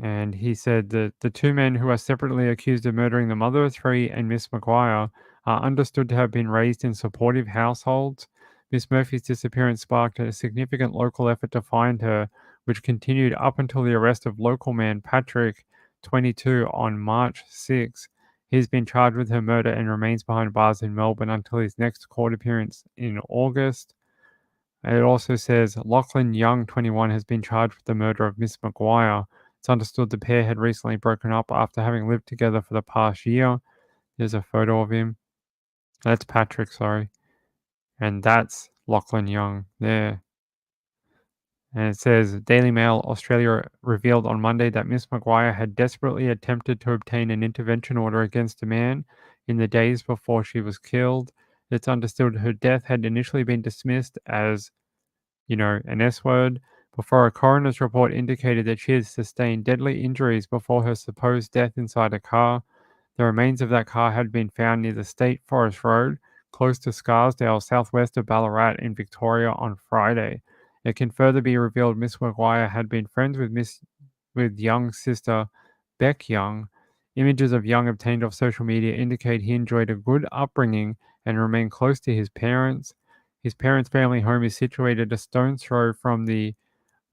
And he said that the two men who are separately accused of murdering the mother of three and Miss Maguire are understood to have been raised in supportive households. Miss Murphy's disappearance sparked a significant local effort to find her, which continued up until the arrest of local man Patrick, 22, on March 6. He's been charged with her murder and remains behind bars in Melbourne until his next court appearance in August. It also says Lachlan Young, 21, has been charged with the murder of Miss Maguire. It's understood the pair had recently broken up after having lived together for the past year. There's a photo of him. That's Patrick, sorry. And that's Lachlan Young there. And it says Daily Mail Australia revealed on Monday that Miss Maguire had desperately attempted to obtain an intervention order against a man in the days before she was killed. It's understood her death had initially been dismissed as, an S word, before a coroner's report indicated that she had sustained deadly injuries before her supposed death inside a car. The remains of that car had been found near the State Forest Road, close to Scarsdale, southwest of Ballarat in Victoria on Friday. It can further be revealed Miss Maguire had been friends with Young's sister, Beck Young. Images of Young obtained off social media indicate he enjoyed a good upbringing and remained close to his parents. His parents' family home is situated a stone's throw from the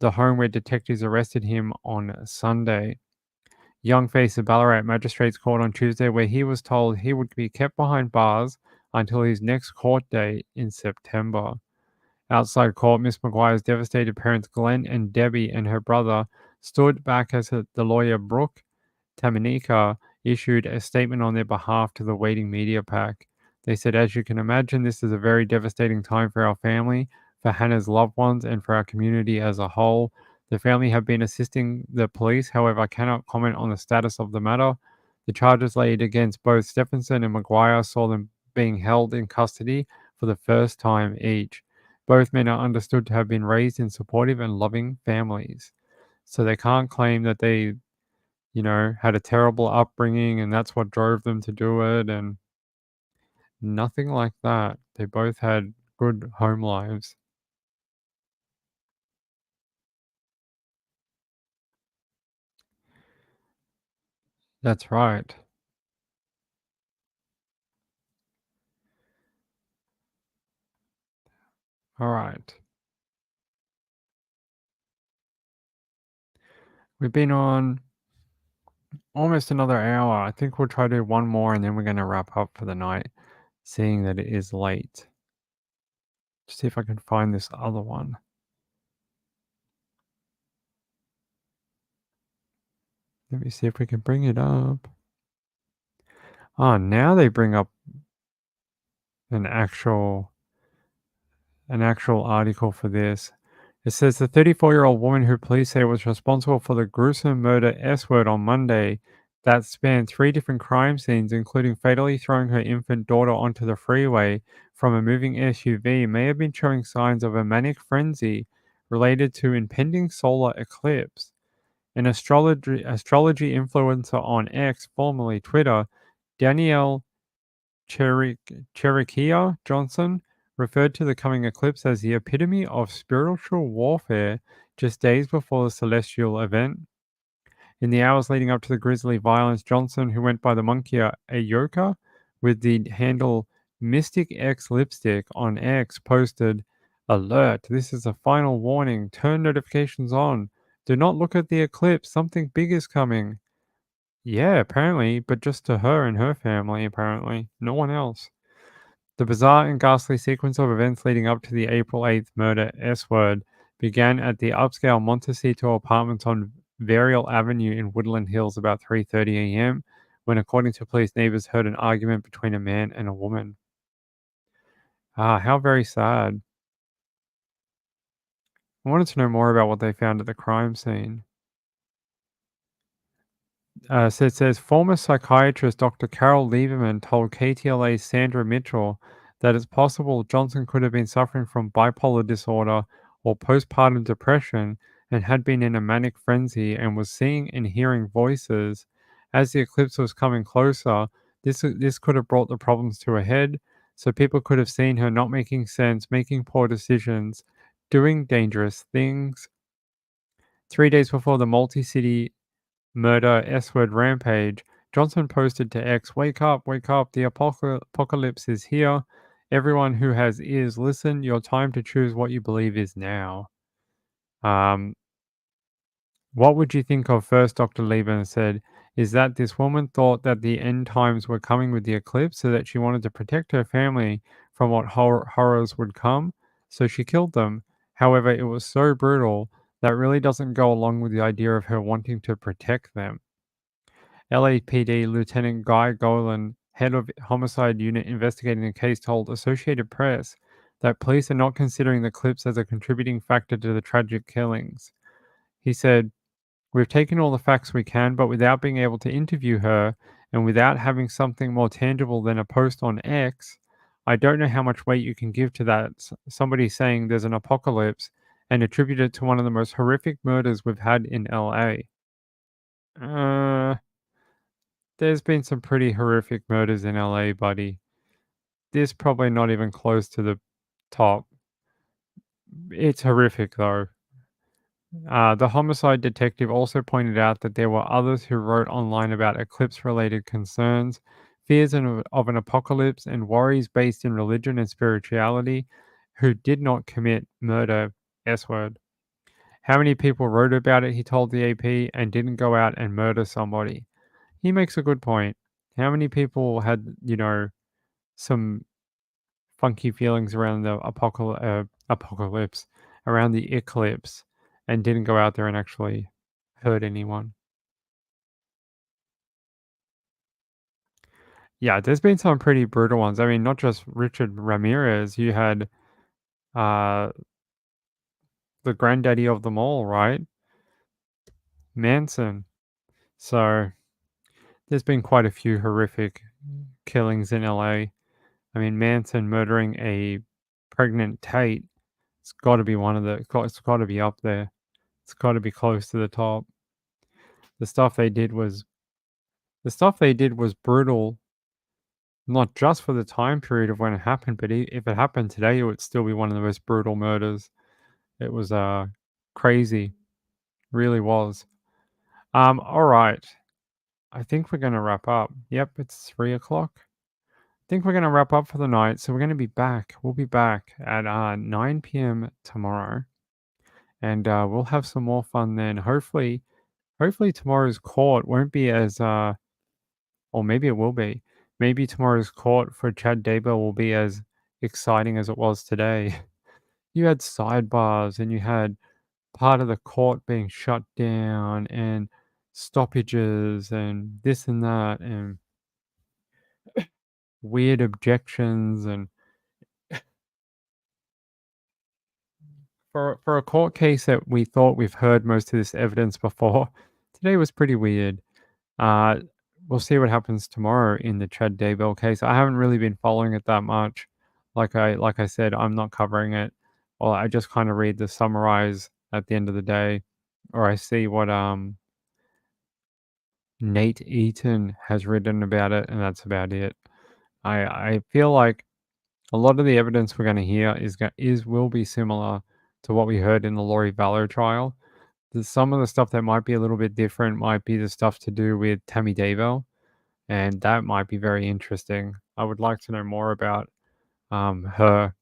home where detectives arrested him on Sunday. Young faced the Ballarat Magistrates Court on Tuesday, where he was told he would be kept behind bars until his next court date in September. Outside court, Miss Maguire's devastated parents Glenn and Debbie and her brother stood back as the lawyer Brooke Tamanika issued a statement on their behalf to the waiting media pack. They said, "As you can imagine, this is a very devastating time for our family, for Hannah's loved ones, and for our community as a whole. The family have been assisting the police, however, I cannot comment on the status of the matter. The charges laid against both Stephenson and Maguire saw them being held in custody for the first time each. Both men are understood to have been raised in supportive and loving families." So they can't claim that they, had a terrible upbringing and that's what drove them to do it, and nothing like that. They both had good home lives. That's right. All right. We've been on almost another hour. I think we'll try to do one more and then we're going to wrap up for the night, seeing that it is late. See if I can find this other one. Let me see if we can bring it up. Oh, now they bring up an actual article for this. It says the 34-year-old woman who police say was responsible for the gruesome murder S-word on Monday that spanned 3 different crime scenes, including fatally throwing her infant daughter onto the freeway from a moving SUV, may have been showing signs of a manic frenzy related to impending solar eclipse. An astrology influencer on X, formerly Twitter, Danielle Cherokee Johnson, referred to the coming eclipse as the epitome of spiritual warfare just days before the celestial event. In the hours leading up to the grisly violence, Johnson, who went by the monkey Ayoka with the handle Mystic X Lipstick on X, posted, "Alert, this is a final warning. Turn notifications on. Do not look at the eclipse. Something big is coming." Yeah, apparently, but just to her and her family, apparently. No one else. The bizarre and ghastly sequence of events leading up to the April 8th murder S-word began at the upscale Montecito apartments on Varial Avenue in Woodland Hills about 3:30 a.m., when, according to police, neighbors heard an argument between a man and a woman. How very sad. I wanted to know more about what they found at the crime scene. So it says former psychiatrist Dr. Carol Lieberman told KTLA's Sandra Mitchell that it's possible Johnson could have been suffering from bipolar disorder or postpartum depression and had been in a manic frenzy and was seeing and hearing voices. As the eclipse was coming closer, this could have brought the problems to a head. So people could have seen her not making sense, making poor decisions, doing dangerous things. 3 days before the multi-city murder S-word rampage, Johnson posted to X, wake up, the apocalypse is here. Everyone who has ears, listen, your time to choose what you believe is now. What would you think of first, Dr. Lieberman said, is that this woman thought that the end times were coming with the eclipse, so that she wanted to protect her family from what horrors would come, so she killed them. However, it was so brutal that really doesn't go along with the idea of her wanting to protect them. LAPD Lieutenant Guy Golan, head of homicide unit investigating the case, told Associated Press that police are not considering the clips as a contributing factor to the tragic killings. He said, we've taken all the facts we can, but without being able to interview her and without having something more tangible than a post on X, I don't know how much weight you can give to that. Somebody saying there's an apocalypse and attribute it to one of the most horrific murders we've had in LA. There's been some pretty horrific murders in LA, buddy. This probably not even close to the top. It's horrific, though. The homicide detective also pointed out that there were others who wrote online about eclipse-related concerns, fears of an apocalypse, and worries based in religion and spirituality who did not commit murder, S-word. How many people wrote about it, he told the AP, and didn't go out and murder somebody? He makes a good point. How many people had, some funky feelings around the apocalypse, around the eclipse, and didn't go out there and actually hurt anyone? Yeah, there's been some pretty brutal ones. I mean, not just Richard Ramirez. You had the granddaddy of them all, right? Manson. So there's been quite a few horrific killings in LA. I mean, Manson murdering a pregnant Tate. It's got to be it's got to be up there. It's got to be close to the top. The stuff they did was brutal, not just for the time period of when it happened, but if it happened today, it would still be one of the most brutal murders. It was crazy, really was. All right, I think we're gonna wrap up. Yep, it's 3 o'clock. I think we're gonna wrap up for the night. So we're gonna be back. We'll be back at 9 p.m. tomorrow, and we'll have some more fun then. Hopefully tomorrow's court won't be as or maybe it will be. Maybe tomorrow's court for Chad Daybell will be as exciting as it was today. You had sidebars and you had part of the court being shut down and stoppages and this and that and weird objections, and for a court case that we thought we've heard most of this evidence before, today was pretty weird. Uh, we'll see what happens tomorrow in the Chad Daybell case. I haven't really been following it that much. Like I said, I'm not covering it. Well, I just kind of read the summarize at the end of the day, or I see what Nate Eaton has written about it, and that's about it. I feel like a lot of the evidence we're going to hear will be similar to what we heard in the Lori Vallow trial. Some of the stuff that might be a little bit different might be the stuff to do with Tammy Daybell, and that might be very interesting. I would like to know more about her.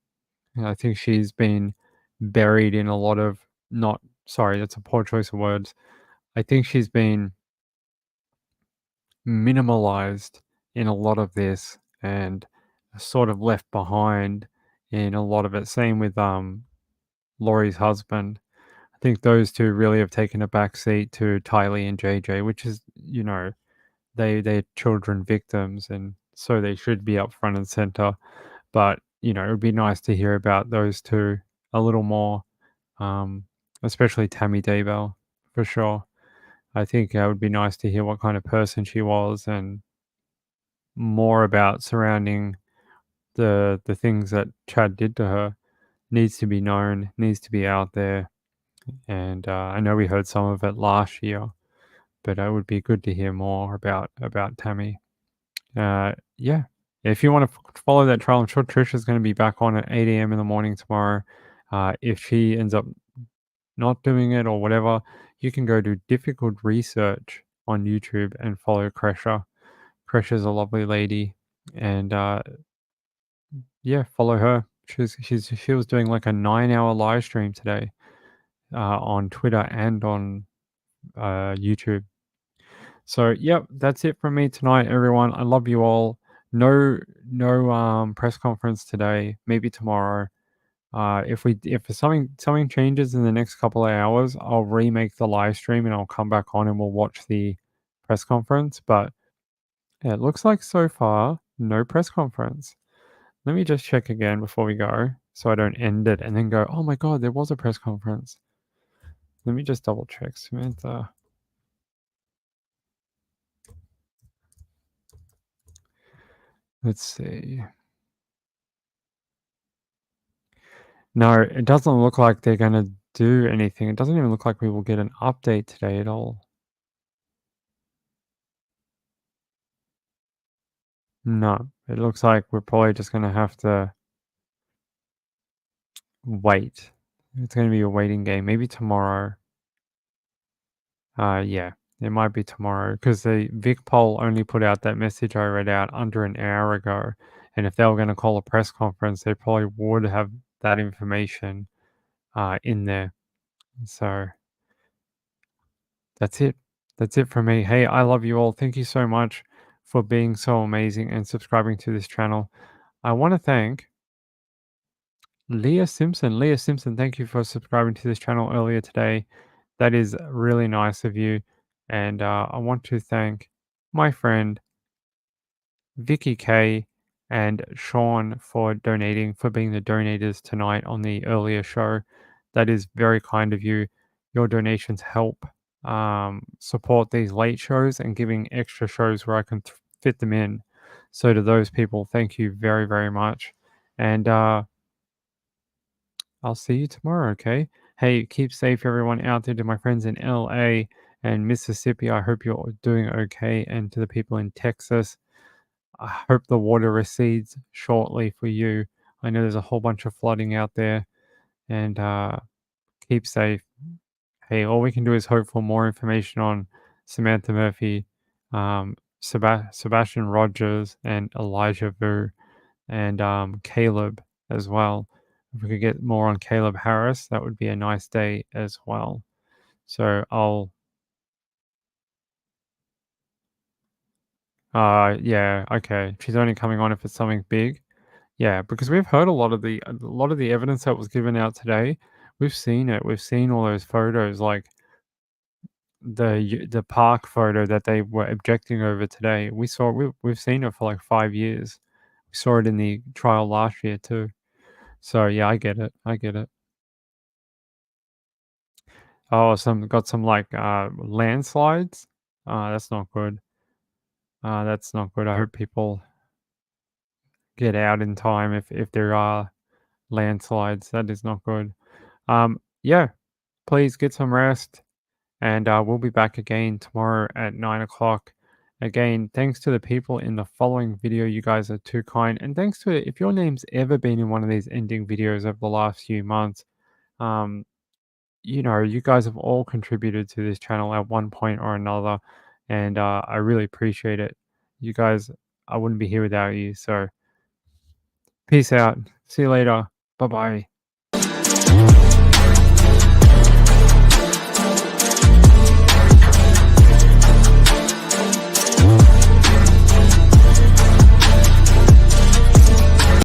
I think she's been buried in a lot of not sorry, that's a poor choice of words. I think she's been minimalized in a lot of this and sort of left behind in a lot of it. Same with Laurie's husband. I think those two really have taken a back seat to Tylee and JJ, which is, they're children victims, and so they should be up front and center. But it would be nice to hear about those two a little more, um, especially Tammy Daybell, for sure. I think it would be nice to hear what kind of person she was and more about surrounding the things that Chad did to her. Needs to be known, needs to be out there. And I know we heard some of it last year, but it would be good to hear more about Tammy. Yeah. If you want to follow that trial, I'm sure Trisha's going to be back on at 8 a.m. in the morning tomorrow. If she ends up not doing it or whatever, you can go do difficult research on YouTube and follow Kresha. Kresha's a lovely lady, and yeah, follow her. She was doing like a 9-hour live stream today on Twitter and on YouTube. So yep, that's it from me tonight, everyone. I love you all. No press conference today. Maybe tomorrow. If something changes in the next couple of hours, I'll remake the live stream and I'll come back on and we'll watch the press conference. But it looks like so far no press conference. Let me just check again before we go, so I don't end it and then go, oh my god, there was a press conference. Let me just double check, Samantha. Let's see. No, it doesn't look like they're going to do anything. It doesn't even look like we will get an update today at all. No, it looks like we're probably just going to have to wait. It's going to be a waiting game. Maybe tomorrow. Yeah, it might be tomorrow because the Vic poll only put out that message I read out under an hour ago. And if they were going to call a press conference, they probably would have that information in there. So that's it. That's it from me. Hey, I love you all. Thank you so much for being so amazing and subscribing to this channel. I want to thank Leah Simpson. Leah Simpson, thank you for subscribing to this channel earlier today. That is really nice of you. And I want to thank my friend Vicky K and Sean for donating, for being the donators tonight on the earlier show. That is very kind of you. Your donations help support these late shows and giving extra shows where I can fit them in. So to those people, thank you very, very much. And I'll see you tomorrow, okay? Hey, keep safe, everyone out there. To my friends in LA and Mississippi, I hope you're doing okay. And to the people in Texas, I hope the water recedes shortly for you. I know there's a whole bunch of flooding out there, and keep safe. Hey, all we can do is hope for more information on Samantha Murphy, Sebastian Rogers, and Elijah Vu, and Caleb as well. If we could get more on Caleb Harris, that would be a nice day as well. So yeah, okay. She's only coming on if it's something big. Yeah, because we've heard a lot of the evidence that was given out today. We've seen it. We've seen all those photos, like the park photo that they were objecting over today. We've seen it for like 5 years. We saw it in the trial last year too. So yeah, I get it. I get it. Oh, got some like landslides. That's not good. That's not good. I hope people get out in time if there are landslides. That is not good. Yeah, please get some rest, and we'll be back again tomorrow at 9 o'clock. Again, thanks to the people in the following video. You guys are too kind. And thanks to if your name's ever been in one of these ending videos over the last few months, you guys have all contributed to this channel at one point or another. And I really appreciate it. You guys, I wouldn't be here without you. So peace out. See you later. Bye-bye.